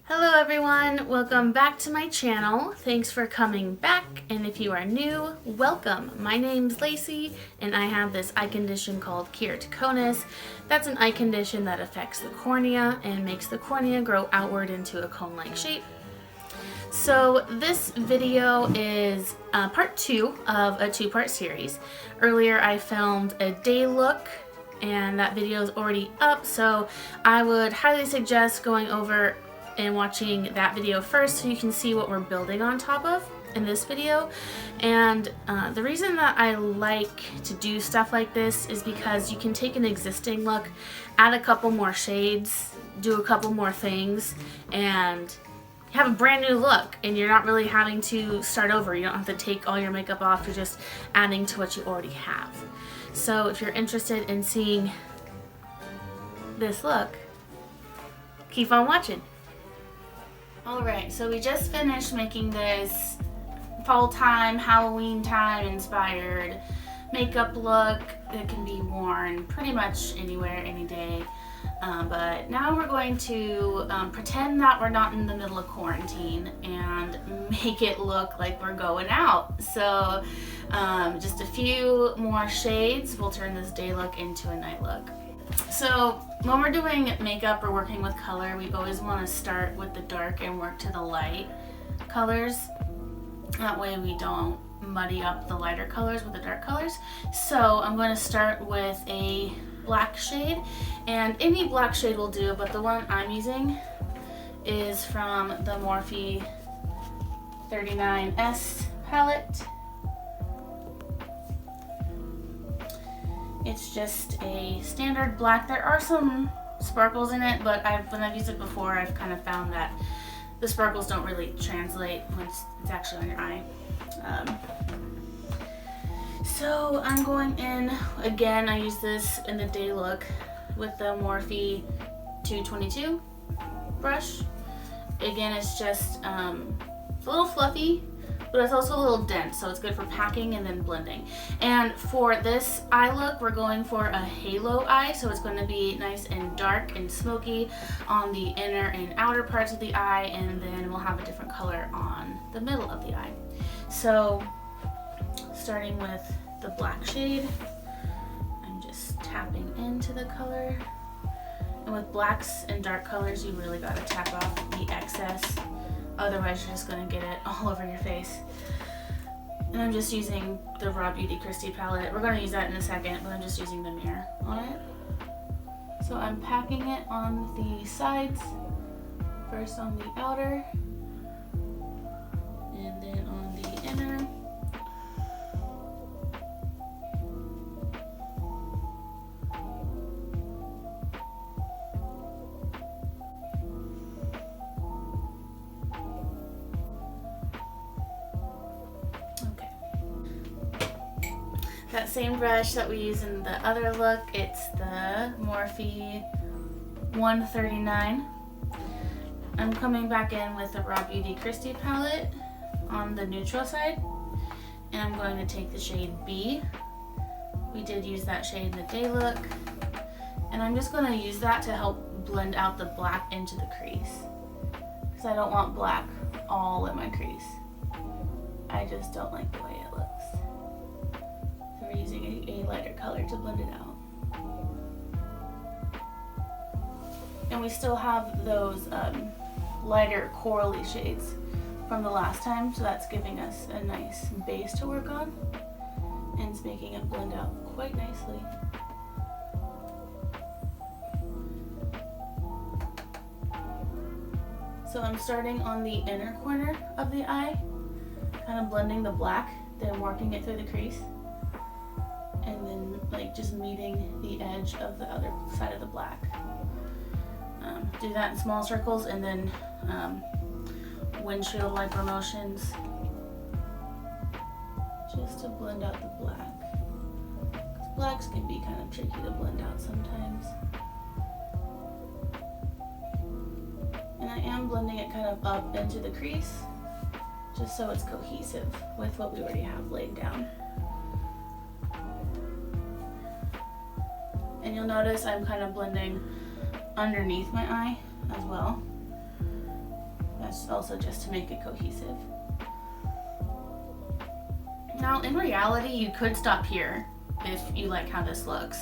Hello everyone, welcome back to my channel. Thanks for coming back, and if you are new, welcome. My name's Lacey and I have this eye condition called keratoconus. That's an eye condition that affects the cornea and makes the cornea grow outward into a cone-like shape. So this video is part 2 of a two-part series. Earlier I filmed a day look and that video is already up, so I would highly suggest going over and watching that video first so you can see what we're building on top of in this video. And the reason that I like to do stuff like this is because you can take an existing look, add a couple more shades, do a couple more things, and have a brand new look, and you're not really having to start over. You don't have to take all your makeup off, you're just adding to what you already have. So if you're interested in seeing this look, keep on watching. Alright, so we just finished making this fall time, Halloween time inspired makeup look that can be worn pretty much anywhere, any day. But now we're going to pretend that we're not in the middle of quarantine and make it look like we're going out. So just a few more shades will turn this day look into a night look. So when we're doing makeup or working with color, we always want to start with the dark and work to the light colors. That way we don't muddy up the lighter colors with the dark colors. So I'm going to start with a black shade, and any black shade will do, but the one I'm using is from the Morphe 39S palette. It's just a standard black. There are some sparkles in it, but when I've used it before, I've kind of found that the sparkles don't really translate when it's actually on your eye. So I'm going in, again, I use this in the day look with the Morphe 222 brush. Again, it's just it's a little fluffy, but it's also a little dense, so it's good for packing and then blending. And for this eye look, we're going for a halo eye, so it's going to be nice and dark and smoky on the inner and outer parts of the eye, and then we'll have a different color on the middle of the eye. So starting with the black shade, I'm just tapping into the color. And with blacks and dark colors, you really got to tap off the excess. Otherwise, you're just going to get it all over your face. And I'm just using the Raw Beauty Kristi palette. We're going to use that in a second, but I'm just using the mirror on it. So I'm packing it on the sides, first on the outer, and then on the inner. That same brush that we use in the other look, it's the Morphe 139. I'm coming back in with the Raw Beauty Kristi palette on the neutral side, and I'm going to take the shade B. We did use that shade in the day look, and I'm just going to use that to help blend out the black into the crease, because I don't want black all in my crease. I just don't like the way it looks. We're using a lighter color to blend it out. And we still have those lighter corally shades from the last time, so that's giving us a nice base to work on, and it's making it blend out quite nicely. So I'm starting on the inner corner of the eye, kind of blending the black, then working it through the crease, and then like just meeting the edge of the other side of the black. Do that in small circles, and then windshield wiper motions just to blend out the black. 'Cause blacks can be kind of tricky to blend out sometimes. And I am blending it kind of up into the crease, just so it's cohesive with what we already have laid down. And you'll notice I'm kind of blending underneath my eye as well. also just to make it cohesive. Now, in reality, you could stop here if you like how this looks.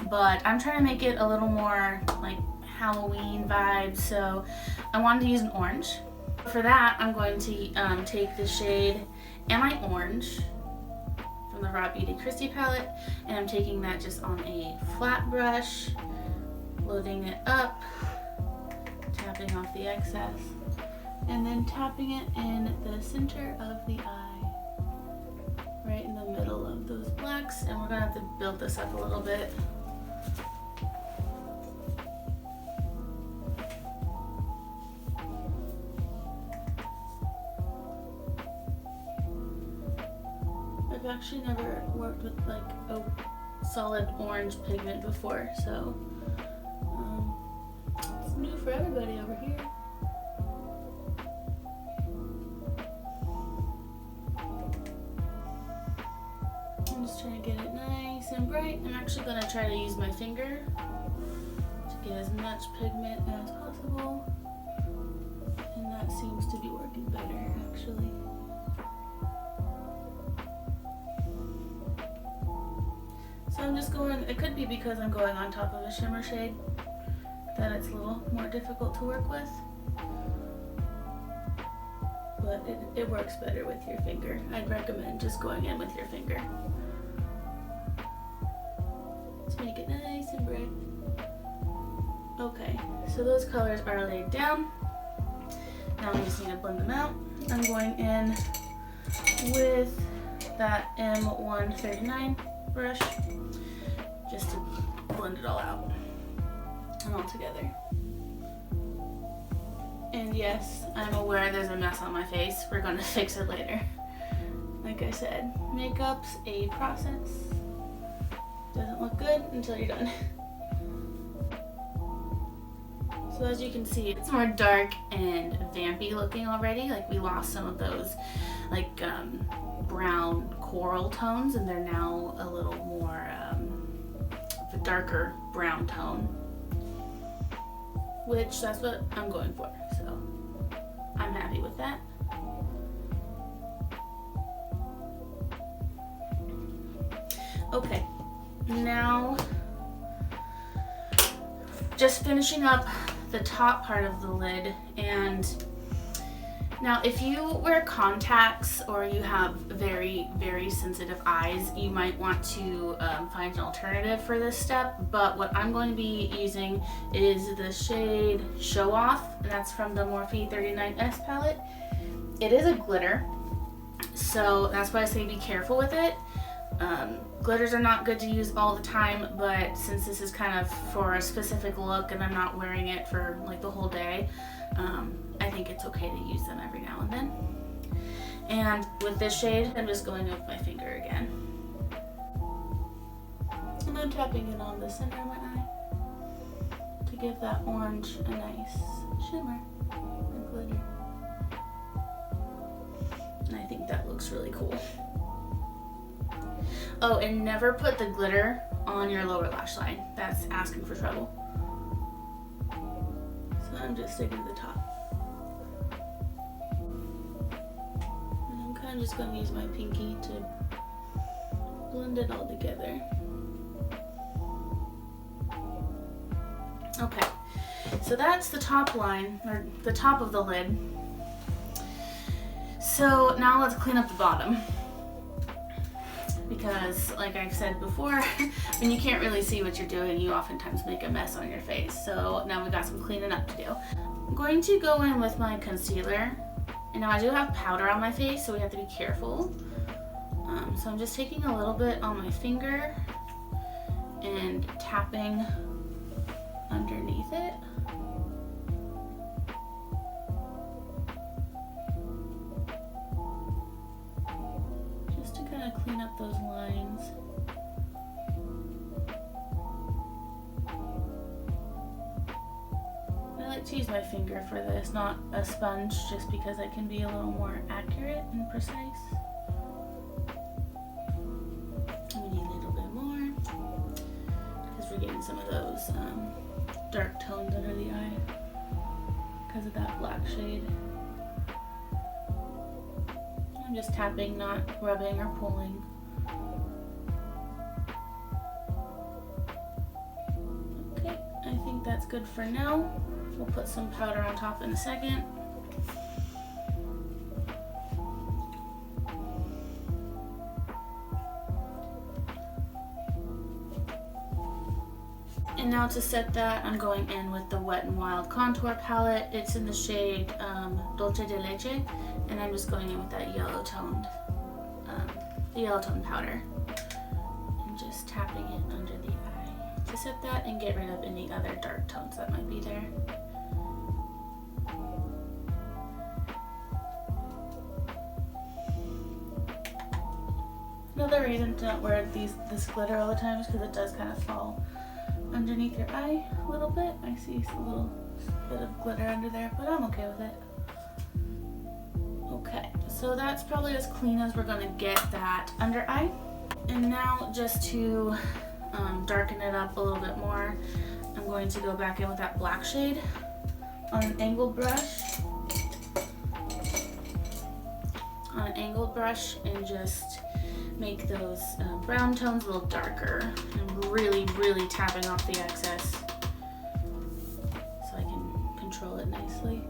But I'm trying to make it a little more like Halloween vibe, so I wanted to use an orange. For that, I'm going to take the shade Am I Orange from the Raw Beauty Kristi palette, and I'm taking that just on a flat brush, loading it up, tapping off the excess, and then tapping it in the center of the eye, right in the middle of those blacks. And we're gonna have to build this up a little bit. I've actually never worked with like a solid orange pigment before, so it's new for everybody over here. I'm just trying to get it nice and bright. I'm actually going to try to use my finger to get as much pigment as possible, and that seems to be working better actually. So I'm just going, it could be because I'm going on top of a shimmer shade that it's a little more difficult to work with, but it works better with your finger. I'd recommend just going in with your finger. Let's make it nice and bright. Okay, so those colors are laid down. Now we just need to blend them out. I'm going in with that M139 brush just to blend it all out and all together. And yes, I'm aware there's a mess on my face. We're gonna fix it later. Like I said, makeup's a process. Doesn't look good until you're done. So as you can see, it's more dark and vampy looking already. Like we lost some of those like brown coral tones, and they're now a little more of a darker brown tone, which that's what I'm going for, so I'm happy with that. Okay, now just finishing up the top part of the lid. And now if you wear contacts or you have very, very sensitive eyes, you might want to find an alternative for this step. But what I'm going to be using is the shade Show Off, and that's from the Morphe 39S palette. It is a glitter, so that's why I say be careful with it. Glitters are not good to use all the time, but since this is kind of for a specific look and I'm not wearing it for like the whole day, I think it's okay to use them every now and then. And with this shade, I'm just going with my finger again. And I'm tapping it on the center of my eye to give that orange a nice shimmer and glitter. And I think that looks really cool. Oh, and never put the glitter on your lower lash line. That's asking for trouble. So I'm just sticking to the top. And I'm kind of just going to use my pinky to blend it all together. Okay, so that's the top line, or the top of the lid. So now let's clean up the bottom. Because like I've said before, when you can't really see what you're doing, you oftentimes make a mess on your face. So now we've got some cleaning up to do. I'm going to go in with my concealer. And now I do have powder on my face, so we have to be careful. So I'm just taking a little bit on my finger and tapping underneath it. Clean up those lines. I like to use my finger for this, not a sponge, just because it can be a little more accurate and precise. And we need a little bit more because we're getting some of those dark tones under the eye, because of that black shade. I'm just tapping, not rubbing or pulling. Okay, I think that's good for now. We'll put some powder on top in a second. And now to set that, I'm going in with the Wet n Wild contour palette. It's in the shade Dulce de Leche, and I'm just going in with that yellow toned powder and just tapping it under the eye to set that and get rid of any other dark tones that might be there. Another reason to not wear this glitter all the time is because it does kind of fall underneath your eye a little bit. I see a little bit of glitter under there, but I'm okay with it. Okay, so that's probably as clean as we're gonna get that under eye. And now just to darken it up a little bit more, I'm going to go back in with that black shade on an angled brush. And just make those brown tones a little darker, and really tapping off the excess so I can control it nicely.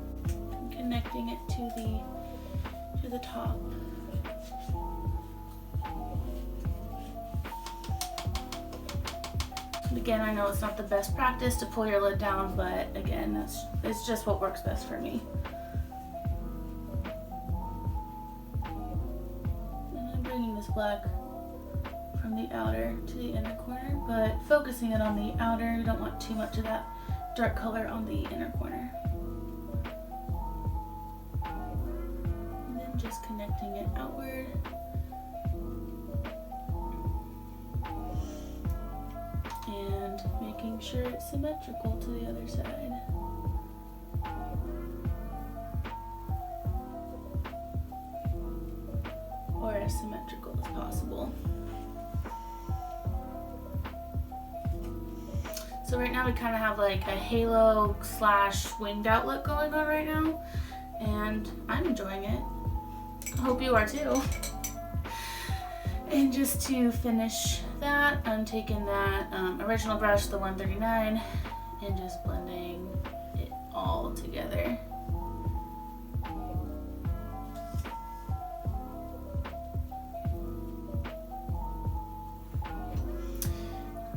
And connecting it to the top. And again, I know it's not the best practice to pull your lid down, but again, it's just what works best for me. This black from the outer to the inner corner, but focusing it on the outer. You don't want too much of that dark color on the inner corner. And then just connecting it outward. And making sure it's symmetrical to the other side. Or as symmetrical as possible. So right now we kind of have like a halo / winged out look going on right now, and I'm enjoying it. I hope you are too. And just to finish that, I'm taking that original brush, the 139, and just blending it all together.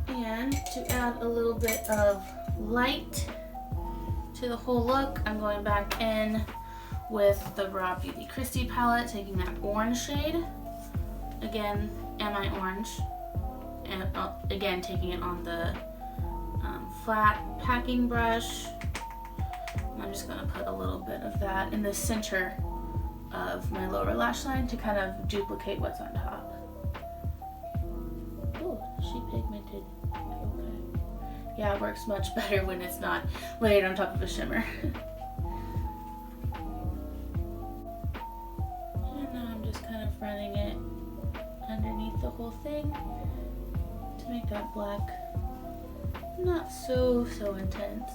And to add a little bit of light to the whole look, I'm going back in with the Raw Beauty Kristi palette, taking that orange shade. Again, Am I Orange? And again, taking it on the flat packing brush. And I'm just going to put a little bit of that in the center of my lower lash line to kind of duplicate what's on top. Oh, she pigmented. Okay. Yeah, it works much better when it's not layered on top of a shimmer. And now I'm just kind of running it underneath the whole thing to make that black not so intense.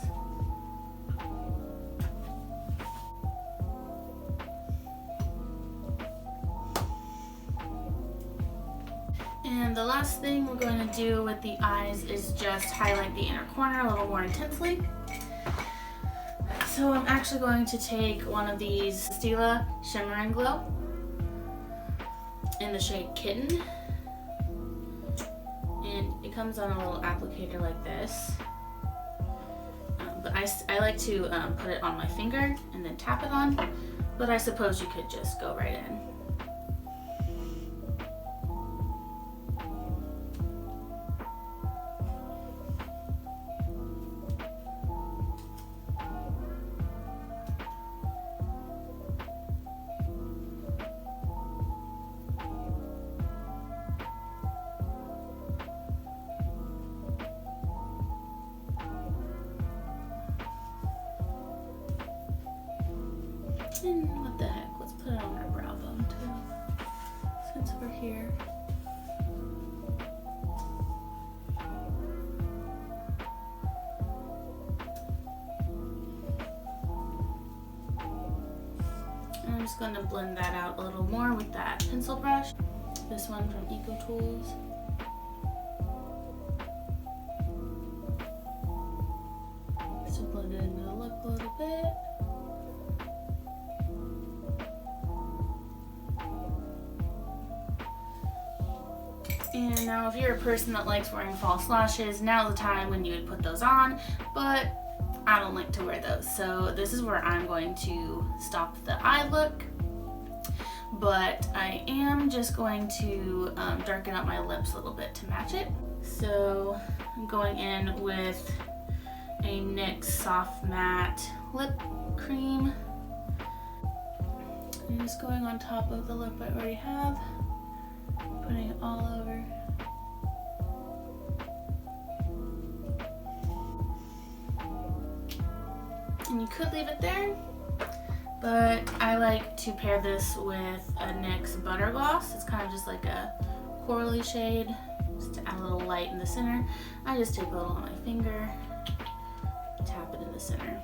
And the last thing we're going to do with the eyes is just highlight the inner corner a little more intensely. So I'm actually going to take one of these Stila Shimmer and Glow in the shade Kitten. And it comes on a little applicator like this. But I like to put it on my finger and then tap it on. But I suppose you could just go right in. And what the heck, let's put it on our brow bone too, since we're here. just going to blend that out a little more with that pencil brush. This one from Eco Tools. So blend it into the look a little bit. And now if you're a person that likes wearing false lashes, now's the time when you would put those on, but I don't like to wear those. So this is where I'm going to stop the eye look, but I am just going to darken up my lips a little bit to match it. So I'm going in with a NYX Soft Matte Lip Cream. I'm just going on top of the lip I already have, putting it all over. And you could leave it there, but I like to pair this with a NYX Butter Gloss. It's kind of just like a corally shade, just to add a little light in the center. I just take a little on my finger, tap it in the center.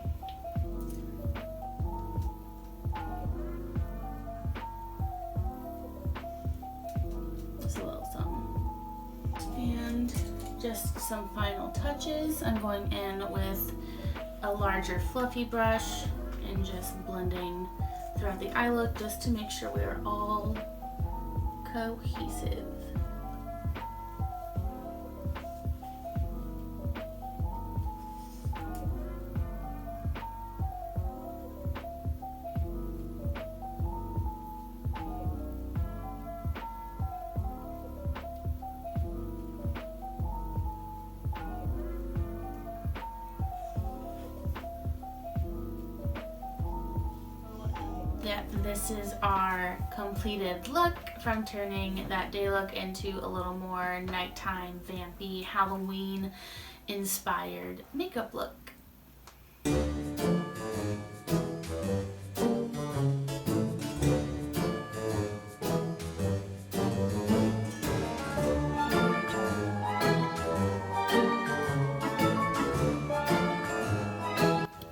Just a little something. And just some final touches. I'm going in with a larger fluffy brush and just blending throughout the eye look just to make sure we are all cohesive. Yeah, this is our completed look from turning that day look into a little more nighttime, vampy, Halloween inspired makeup look.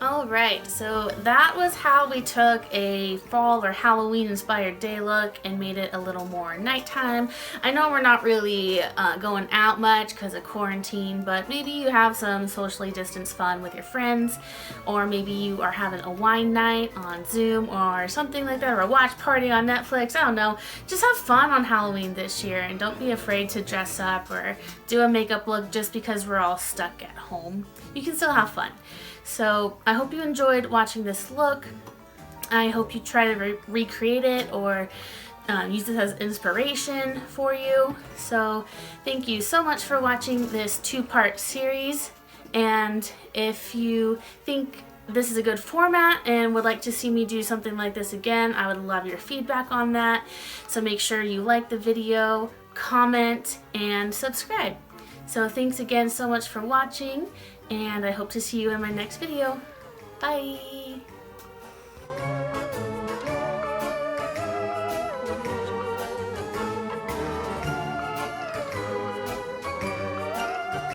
Alright, so that was how we took a fall or Halloween inspired day look and made it a little more nighttime. I know we're not really going out much because of quarantine, but maybe you have some socially distanced fun with your friends, or maybe you are having a wine night on Zoom or something like that, or a watch party on Netflix. I don't know. Just have fun on Halloween this year and don't be afraid to dress up or do a makeup look just because we're all stuck at home. You can still have fun. So I hope you enjoyed watching this look. I hope you try to recreate it or use this as inspiration for you. So thank you so much for watching this two-part series. And if you think this is a good format and would like to see me do something like this again, I would love your feedback on that. So make sure you like the video, comment, and subscribe. So thanks again so much for watching, and I hope to see you in my next video. Bye!